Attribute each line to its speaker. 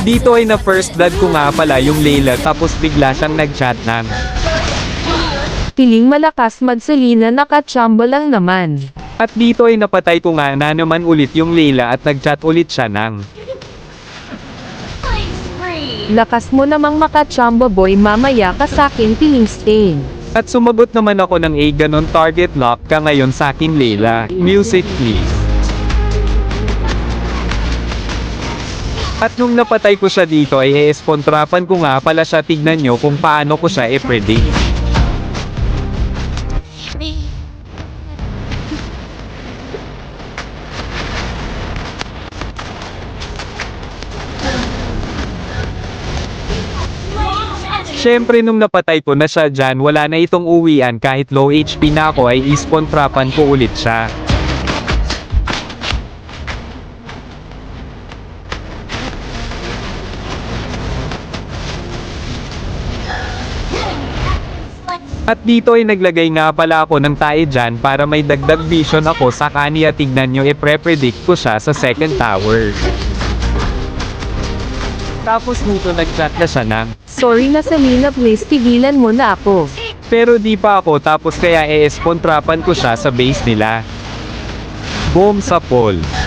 Speaker 1: Dito ay na first blood ko nga pala yung Layla tapos bigla siyang nag-chat ng.
Speaker 2: Piling malakas Madsalina nakachamba lang naman.
Speaker 1: At dito ay napatay ko nga na naman ulit yung Layla at nag-chat ulit siya ng.
Speaker 2: Lakas mo namang makachamba boy mamaya ka sakin piling stain.
Speaker 1: At sumagot naman ako ng ganon target lock ka ngayon sa akin Layla. Music please. At nung napatay ko siya dito ay espontrapan ko nga pala siya, tignan nyo kung paano ko siya i-predict. Syempre nung napatay ko na siya dyan, wala na itong uwian kahit low HP na ako ay ispontrapan ko ulit siya. At dito ay naglagay nga pala ako ng tae dyan para may dagdag vision ako sa kanya, tignan nyo i-predict ko siya sa second tower. Tapos nito nag-chat na siya ng.
Speaker 2: Sorry na Salina please tigilan mo na ako.
Speaker 1: Pero di pa ako tapos kaya espontrapan ko siya sa base nila. Boom sa pole.